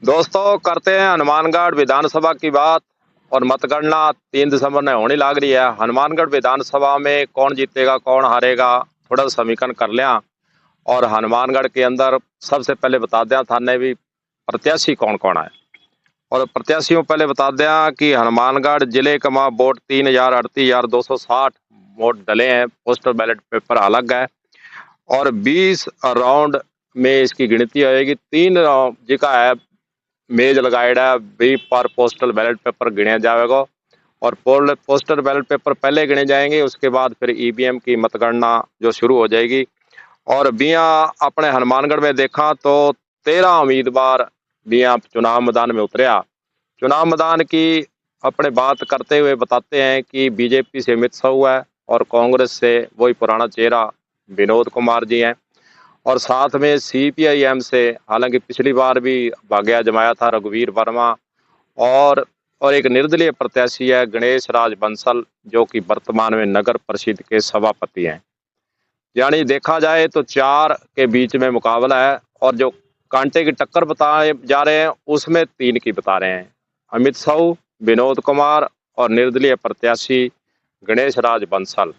दोस्तों, करते हैं हनुमानगढ़ विधानसभा की बात। और मतगणना 3 दिसंबर ने होने लग रही है। हनुमानगढ़ विधानसभा में कौन जीतेगा कौन हारेगा, थोड़ा सा समीकरण कर लिया। और हनुमानगढ़ के अंदर सबसे पहले बता दें थाने भी प्रत्याशी कौन कौन है। और प्रत्याशियों पहले बता दें कि हनुमानगढ़ जिले का वोट 3,38,260 वोट डले हैं। पोस्टल बैलेट पेपर अलग है। और 20 राउंड में इसकी गिनती होगी। 3 राउंड जी का है, मेज लगाएड़ा भी पर पोस्टल बैलेट पेपर गिने जाएगा। और पोस्टल बैलेट पेपर पहले गिने जाएंगे, उसके बाद फिर ईवीएम की मतगणना जो शुरू हो जाएगी। और बिया अपने हनुमानगढ़ में देखा तो 13 उम्मीदवार बिया चुनाव मैदान में उतरिया। चुनाव मैदान की अपने बात करते हुए बताते हैं कि बीजेपी से अमित शाह है और कांग्रेस से वही पुराना चेहरा विनोद कुमार जी हैं। और साथ में सीपीआईएम से हालांकि पिछली बार भी भाग्य जमाया था रघुवीर वर्मा। और एक निर्दलीय प्रत्याशी है गणेश राज बंसल, जो कि वर्तमान में नगर परिषद के सभापति हैं। यानी देखा जाए तो 4 के बीच में मुकाबला है। और जो कांटे की टक्कर बताए जा रहे हैं उसमें 3 की बता रहे हैं, अमित शाह, विनोद कुमार और निर्दलीय प्रत्याशी गणेश राज बंसल।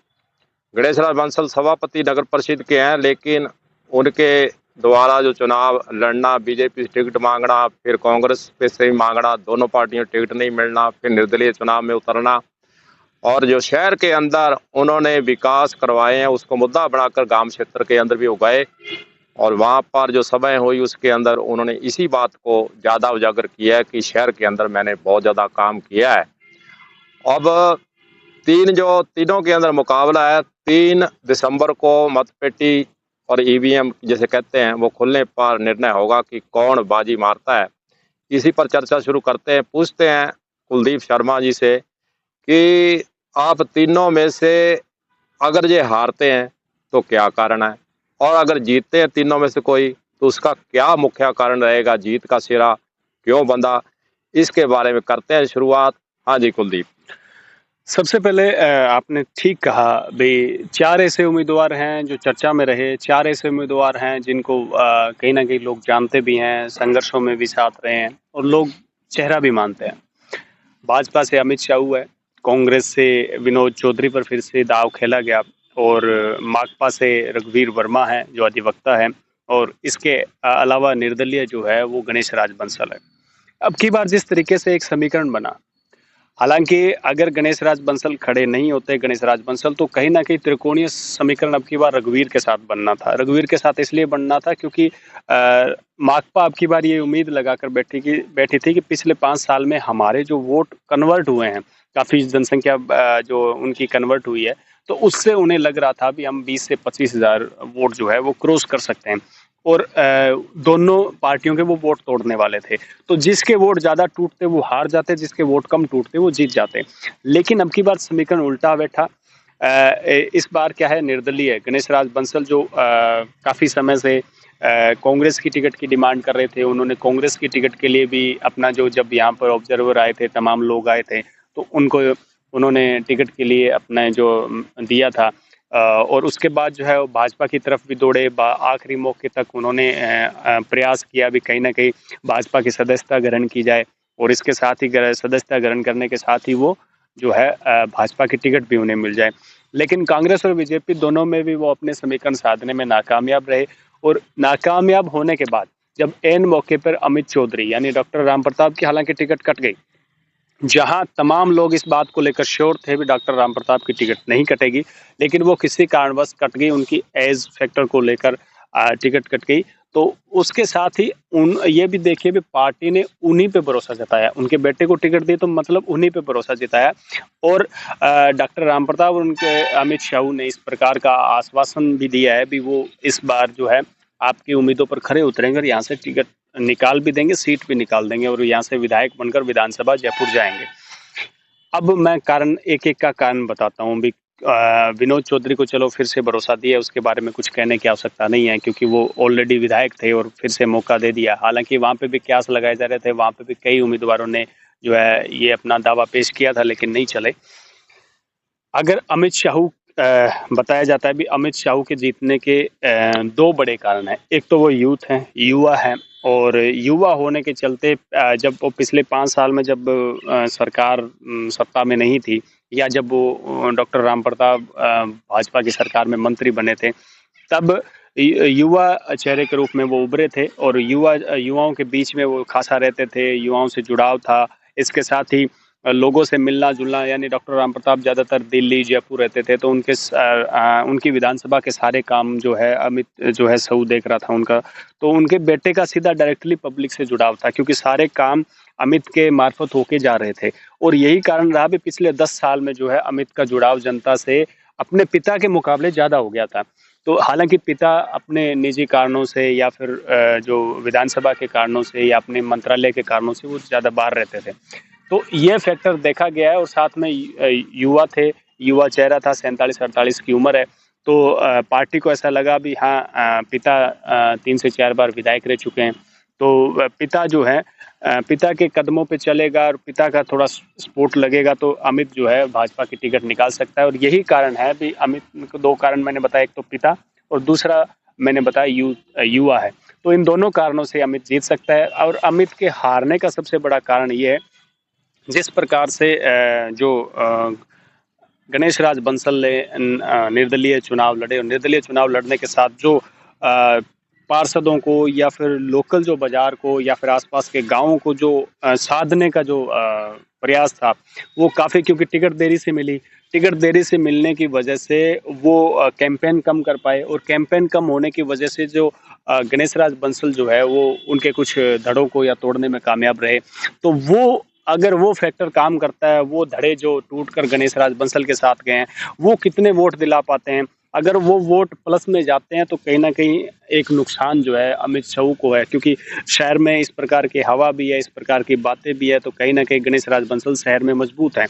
गणेश राज बंसल सभापति नगर परिषद के हैं, लेकिन उनके द्वारा जो चुनाव लड़ना, बीजेपी से टिकट मांगना, फिर कांग्रेस पे से ही मांगना, दोनों पार्टियों टिकट नहीं मिलना, फिर निर्दलीय चुनाव में उतरना। और जो शहर के अंदर उन्होंने विकास करवाए हैं उसको मुद्दा बनाकर गांव क्षेत्र के अंदर भी उगाए। और वहां पर जो सभाएं हुई उसके अंदर उन्होंने इसी बात को ज्यादा उजागर किया है कि शहर के अंदर मैंने बहुत ज्यादा काम किया है। अब तीनों के अंदर मुकाबला है। 3 दिसंबर को मतपेटी और ईवीएम जैसे कहते हैं वो खुलने पर निर्णय होगा कि कौन बाजी मारता है। इसी पर चर्चा शुरू करते हैं। पूछते हैं कुलदीप शर्मा जी से कि आप तीनों में से अगर ये हारते हैं तो क्या कारण है, और अगर जीतते हैं तीनों में से कोई तो उसका क्या मुख्य कारण रहेगा, जीत का सिरा क्यों बंधा। इसके बारे में करते हैं शुरुआत। हाँ जी कुलदीप। सबसे पहले आपने ठीक कहा भाई, 4 ऐसे उम्मीदवार हैं जो चर्चा में रहे, 4 ऐसे उम्मीदवार हैं जिनको कहीं ना कहीं लोग जानते भी हैं, संघर्षों में भी साथ रहे हैं और लोग चेहरा भी मानते हैं। भाजपा से अमित शाह है, कांग्रेस से विनोद चौधरी पर फिर से दाव खेला गया, और माकपा से रघुवीर वर्मा है जो अधिवक्ता है, और इसके अलावा निर्दलीय जो है वो गणेश राज बंसल है। अब की बार जिस तरीके से एक समीकरण बना, हालांकि अगर गणेश राज बंसल खड़े नहीं होते, गणेश राज बंसल, तो कहीं ना कहीं त्रिकोणीय समीकरण अब की बार रघुवीर के साथ बनना था। रघुवीर के साथ इसलिए बनना था क्योंकि माकपा अब की बार ये उम्मीद लगाकर बैठी थी कि पिछले 5 साल में हमारे जो वोट कन्वर्ट हुए हैं, काफी जनसंख्या जो उनकी कन्वर्ट हुई है, तो उससे उन्हें लग रहा था भी हम 20 से 25 हजार वोट जो है वो क्रॉस कर सकते हैं। और दोनों पार्टियों के वो वोट तोड़ने वाले थे। तो जिसके वोट ज्यादा टूटते वो हार जाते, जिसके वोट कम टूटते वो जीत जाते। लेकिन अब की बार समीकरण उल्टा बैठा। इस बार क्या है, निर्दलीय गणेश राज बंसल जो काफी समय से कांग्रेस की टिकट की डिमांड कर रहे थे, उन्होंने कांग्रेस की टिकट के लिए भी अपना जो, जब यहाँ पर ऑब्जर्वर आए थे, तमाम लोग आए थे, तो उनको उन्होंने टिकट के लिए अपना जो दिया था। और उसके बाद जो है वो भाजपा की तरफ भी दौड़े। आखिरी मौके तक उन्होंने प्रयास किया भी कहीं ना कहीं भाजपा की सदस्यता ग्रहण की जाए, और इसके साथ ही सदस्यता ग्रहण करने के साथ ही वो जो है भाजपा की टिकट भी उन्हें मिल जाए। लेकिन कांग्रेस और बीजेपी दोनों में भी वो अपने समीकरण साधने में नाकामयाब रहे। और नाकामयाब होने के बाद जब एन मौके पर अमित चौधरी यानी डॉक्टर राम प्रताप की हालांकि टिकट कट गई, जहां तमाम लोग इस बात को लेकर श्योर थे भी डॉक्टर राम प्रताप की टिकट नहीं कटेगी, लेकिन वो किसी कारणवश कट गई, उनकी एज फैक्टर को लेकर टिकट कट गई। तो उसके साथ ही उन ये भी देखिए भी पार्टी ने उन्हीं पे भरोसा जताया, उनके बेटे को टिकट दी तो मतलब उन्हीं पे भरोसा जताया। और डॉक्टर राम प्रताप और उनके अमित शाह ने इस प्रकार का आश्वासन भी दिया है भी वो इस बार जो है आपकी उम्मीदों पर खरे उतरेंगे और यहाँ से टिकट निकाल भी देंगे, सीट भी निकाल देंगे, और यहाँ से विधायक बनकर विधानसभा जयपुर जाएंगे। अब मैं कारण एक एक का कारण बताता हूँ भी। विनोद चौधरी को चलो फिर से भरोसा दिया, उसके बारे में कुछ कहने की आवश्यकता नहीं है क्योंकि वो ऑलरेडी विधायक थे और फिर से मौका दे दिया। हालांकि वहां पे भी कयास लगाए जा रहे थे, वहां पे भी कई उम्मीदवारों ने जो है ये अपना दावा पेश किया था लेकिन नहीं चले। अगर अमित शाह बताया जाता है भी अमित शाह के जीतने के 2 बड़े कारण हैं। एक तो वो यूथ हैं, युवा हैं, और युवा होने के चलते जब वो पिछले 5 साल में जब सरकार सत्ता में नहीं थी, या जब वो डॉक्टर राम प्रताप भाजपा की सरकार में मंत्री बने थे, तब युवा चेहरे के रूप में वो उभरे थे और युवाओं के बीच में वो खासा रहते थे, युवाओं से जुड़ाव था। इसके साथ ही लोगों से मिलना-जुलना, यानी डॉक्टर राम प्रताप ज़्यादातर दिल्ली, जयपुर रहते थे, तो उनकी विधानसभा के सारे काम जो है अमित जो है सऊ देख रहा था उनका। तो उनके बेटे का सीधा डायरेक्टली पब्लिक से जुड़ाव था, क्योंकि सारे काम अमित के मार्फत होके जा रहे थे। और यही कारण रहा भी पिछले 10 साल में जो है अमित का जुड़ाव जनता से अपने पिता के मुकाबले ज़्यादा हो गया था। तो हालाँकि पिता अपने निजी कारणों से या फिर जो विधानसभा के कारणों से या अपने मंत्रालय के कारणों से वो ज़्यादा बाहर रहते थे। तो ये फैक्टर देखा गया है, और साथ में युवा थे, युवा चेहरा था, 47-48 की उम्र है। तो पार्टी को ऐसा लगा भी हाँ, पिता 3 से 4 बार विधायक रह चुके हैं, तो पिता जो है पिता के कदमों पे चलेगा और पिता का थोड़ा सपोर्ट लगेगा तो अमित जो है भाजपा की टिकट निकाल सकता है। और यही कारण है भी अमित को, 2 कारण मैंने बताया, एक तो पिता और दूसरा मैंने बताया युवा है। तो इन दोनों कारणों से अमित जीत सकता है। और अमित के हारने का सबसे बड़ा कारण ये है, जिस प्रकार से गणेश राज बंसल ने निर्दलीय चुनाव लड़े, और निर्दलीय चुनाव लड़ने के साथ जो पार्षदों को या फिर लोकल जो बाजार को या फिर आसपास के गांवों को जो साधने का जो प्रयास था, वो काफ़ी, क्योंकि टिकट देरी से मिली, टिकट देरी से मिलने की वजह से वो कैंपेन कम कर पाए, और कैंपेन कम होने की वजह से जो गणेश राज बंसल जो है वो उनके कुछ धड़ों को या तोड़ने में कामयाब रहे। तो वो, अगर वो फैक्टर काम करता है, वो धड़े जो टूटकर गणेश राज बंसल के साथ गए हैं, वो कितने वोट दिला पाते हैं। अगर वो वोट प्लस में जाते हैं तो कहीं ना कहीं एक नुकसान जो है अमित शाह को है, क्योंकि शहर में इस प्रकार की हवा भी है, इस प्रकार की बातें भी है, तो कहीं ना कहीं गणेश राज बंसल शहर में मजबूत है।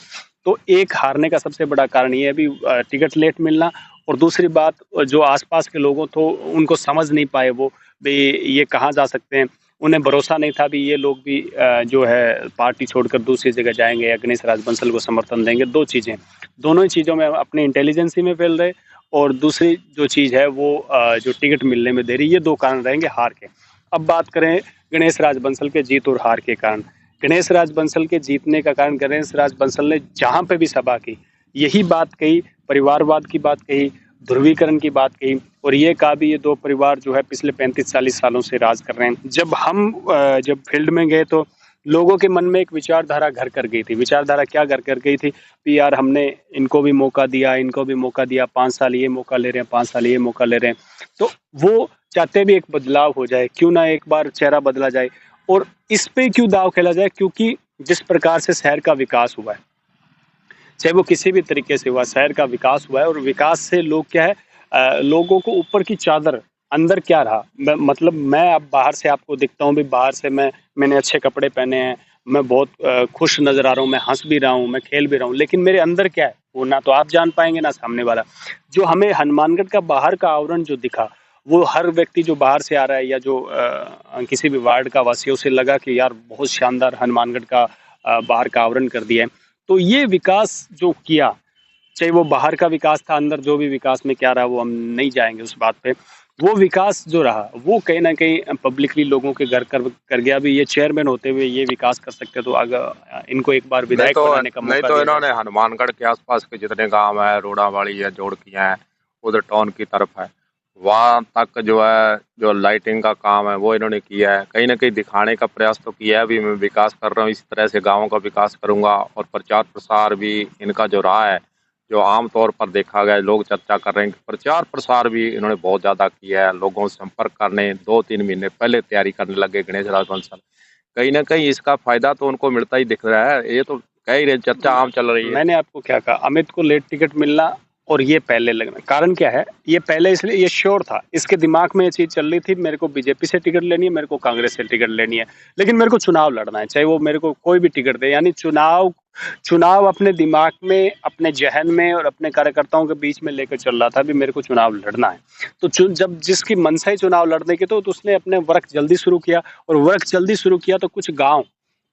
तो एक हारने का सबसे बड़ा कारण ये है भी टिकट लेट मिलना, और दूसरी बात जो आसपास के लोगों तो उनको समझ नहीं पाए, वो भी ये कहाँ जा सकते हैं, उन्हें भरोसा नहीं था भी ये लोग भी जो है पार्टी छोड़कर दूसरी जगह जाएंगे या गणेश राज बंसल को समर्थन देंगे। 2 चीज़ें, दोनों ही चीज़ों में अपनी इंटेलिजेंसी में फेल रहे, और दूसरी जो चीज़ है वो जो टिकट मिलने में देरी, ये 2 कारण रहेंगे हार के। अब बात करें गणेश राज बंसल के जीत और हार के कारण। गणेश राज बंसल के जीतने का कारण, गणेश राज बंसल ने जहाँ पे भी सभा की यही बात कही, परिवारवाद की बात कही, ध्रुवीकरण की बात कही, और ये कहा भी ये 2 परिवार जो है पिछले 35-40 सालों से राज कर रहे हैं। जब फील्ड में गए तो लोगों के मन में एक विचारधारा घर कर गई थी। विचारधारा क्या घर कर गई थी कि यार हमने इनको भी मौका दिया, इनको भी मौका दिया, 5 साल ये मौका ले रहे हैं, 5 साल ये मौका ले रहे हैं। तो वो चाहते भी एक बदलाव हो जाए, क्यों ना एक बार चेहरा बदला जाए, और इस पे क्यों दाव खेला जाए, क्योंकि जिस प्रकार से शहर का विकास हुआ है, चाहे वो किसी भी तरीके से हुआ, शहर का विकास हुआ है, और विकास से लोग क्या है, लोगों को ऊपर की चादर, अंदर क्या रहा, मतलब मैं अब बाहर से आपको दिखता हूँ भी, बाहर से मैंने अच्छे कपड़े पहने हैं, मैं बहुत खुश नजर आ रहा हूँ, मैं हंस भी रहा हूँ, मैं खेल भी रहा हूँ, लेकिन मेरे अंदर क्या है वो ना तो आप जान पाएंगे ना सामने वाला। जो हमें हनुमानगढ़ का बाहर का आवरण जो दिखा, वो हर व्यक्ति जो बाहर से आ रहा है या जो किसी भी वार्ड का वासी है, उसे लगा कि यार बहुत शानदार हनुमानगढ़ का बाहर का आवरण कर दिया है। तो ये विकास जो किया, चाहे वो बाहर का विकास था, अंदर जो भी विकास में क्या रहा वो हम नहीं जाएंगे उस बात पे, वो विकास जो रहा वो कहीं ना कहीं पब्लिकली लोगों के घर कर गया भी, ये चेयरमैन होते हुए ये विकास कर सकते, तो अगर इनको एक बार विधायक बनाने का मौका नहीं तो दिया इन्होंने हनुमानगढ़ के आसपास के जितने गांव है, रोड़ावाड़ी है, जोड़कियां है, उधर टाउन की तरफ है, वहां तक जो है जो लाइटिंग का काम है वो इन्होंने किया है। कहीं ना कहीं दिखाने का प्रयास तो किया है भी, मैं विकास कर रहा हूँ, इस तरह से गाँवों का विकास करूंगा। और प्रचार प्रसार भी इनका जो रहा है, जो आमतौर पर देखा गया, लोग चर्चा कर रहे हैं कि प्रचार प्रसार भी इन्होंने बहुत ज़्यादा किया है। लोगों से संपर्क करने 2-3 महीने पहले तैयारी करने लगे गणेश राज बंसल। कहीं ना कहीं इसका फायदा तो उनको मिलता ही दिख रहा है, ये तो कह ही रहे, चर्चा आम चल रही है। मैंने आपको क्या कहा, अमित को लेट टिकट मिलना और ये पहले लगना, कारण क्या है, ये पहले इसलिए ये श्योर था, इसके दिमाग में ये चीज चल रही थी, मेरे को बीजेपी से टिकट लेनी है, मेरे को कांग्रेस से टिकट लेनी है, लेकिन मेरे को चुनाव लड़ना है, चाहे वो मेरे को कोई भी टिकट दे। यानी चुनाव अपने दिमाग में, अपने जहन में और अपने कार्यकर्ताओं के बीच में लेकर चल रहा था भी मेरे को चुनाव लड़ना है। तो जब जिसकी मनसा ही चुनाव लड़ने की, तो उसने अपने वर्क जल्दी शुरू किया, और वर्क जल्दी शुरू किया तो कुछ गाँव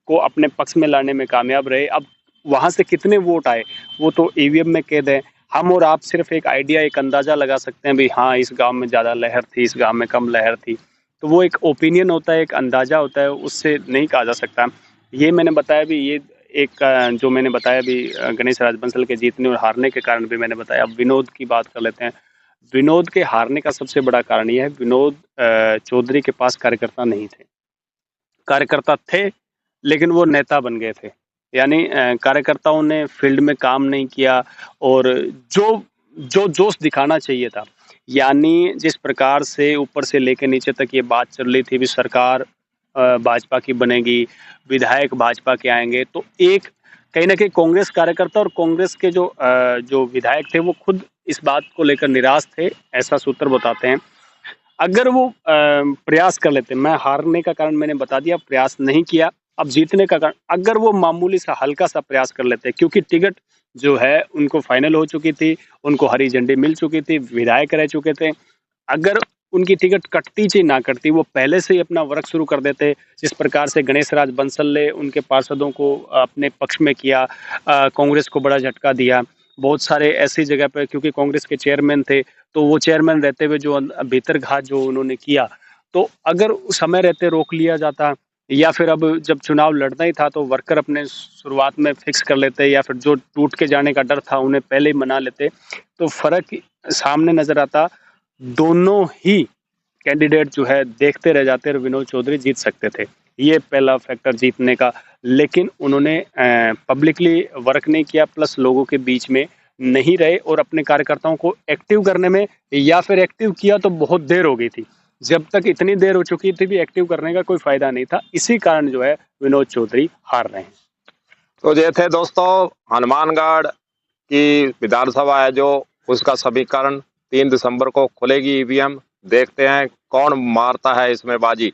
को अपने पक्ष में लाने में कामयाब रहे। अब वहां से कितने वोट आए वो तो ईवीएम में कैद है, हम और आप सिर्फ एक आइडिया, एक अंदाजा लगा सकते हैं भी हाँ इस गांव में ज़्यादा लहर थी, इस गांव में कम लहर थी। तो वो एक ओपिनियन होता है, एक अंदाजा होता है, उससे नहीं कहा जा सकता। ये मैंने बताया भी, ये एक जो मैंने बताया भी गणेश राज बंसल के जीतने और हारने के कारण भी मैंने बताया। अब विनोद की बात कर लेते हैं। विनोद के हारने का सबसे बड़ा कारण ये है, विनोद चौधरी के पास कार्यकर्ता नहीं थे। कार्यकर्ता थे लेकिन वो नेता बन गए थे। यानी कार्यकर्ताओं ने फील्ड में काम नहीं किया और जो जो जोश दिखाना चाहिए था, यानी जिस प्रकार से ऊपर से लेकर नीचे तक ये बात चल रही थी भी सरकार भाजपा की बनेगी, विधायक भाजपा के आएंगे, तो एक कहीं ना कहीं कांग्रेस कार्यकर्ता और कांग्रेस के जो विधायक थे वो खुद इस बात को लेकर निराश थे, ऐसा सूत्र बताते हैं। अगर वो प्रयास कर लेते, मैं हारने का कारण मैंने बता दिया, प्रयास नहीं किया। अब जीतने का कारण, अगर वो मामूली सा हल्का सा प्रयास कर लेते, क्योंकि टिकट जो है उनको फाइनल हो चुकी थी, उनको हरी झंडी मिल चुकी थी, विधायक रह चुके थे। अगर उनकी टिकट कटती चाहे ना कटती, वो पहले से ही अपना वर्क शुरू कर देते। जिस प्रकार से गणेश राज बंसल ने उनके पार्षदों को अपने पक्ष में किया, कांग्रेस को बड़ा झटका दिया। बहुत सारे ऐसी जगह पे, क्योंकि कांग्रेस के चेयरमैन थे, तो वो चेयरमैन रहते हुए जो भीतर घात जो उन्होंने किया, तो अगर समय रहते रोक लिया जाता, या फिर अब जब चुनाव लड़ना ही था तो वर्कर अपने शुरुआत में फिक्स कर लेते, या फिर जो टूट के जाने का डर था उन्हें पहले ही मना लेते, तो फर्क सामने नजर आता। दोनों ही कैंडिडेट जो है देखते रह जाते और विनोद चौधरी जीत सकते थे। ये पहला फैक्टर जीतने का। लेकिन उन्होंने पब्लिकली वर्क नहीं किया, प्लस लोगों के बीच में नहीं रहे और अपने कार्यकर्ताओं को एक्टिव करने में, या फिर एक्टिव किया तो बहुत देर हो गई थी। जब तक इतनी देर हो चुकी थी भी एक्टिव करने का कोई फायदा नहीं था। इसी कारण जो है विनोद चौधरी हार रहे हैं। तो ये थे दोस्तों हनुमानगढ़ की विधानसभा है जो, उसका समीकरण 3 दिसंबर को खुलेगी ईवीएम। देखते हैं कौन मारता है इसमें बाजी।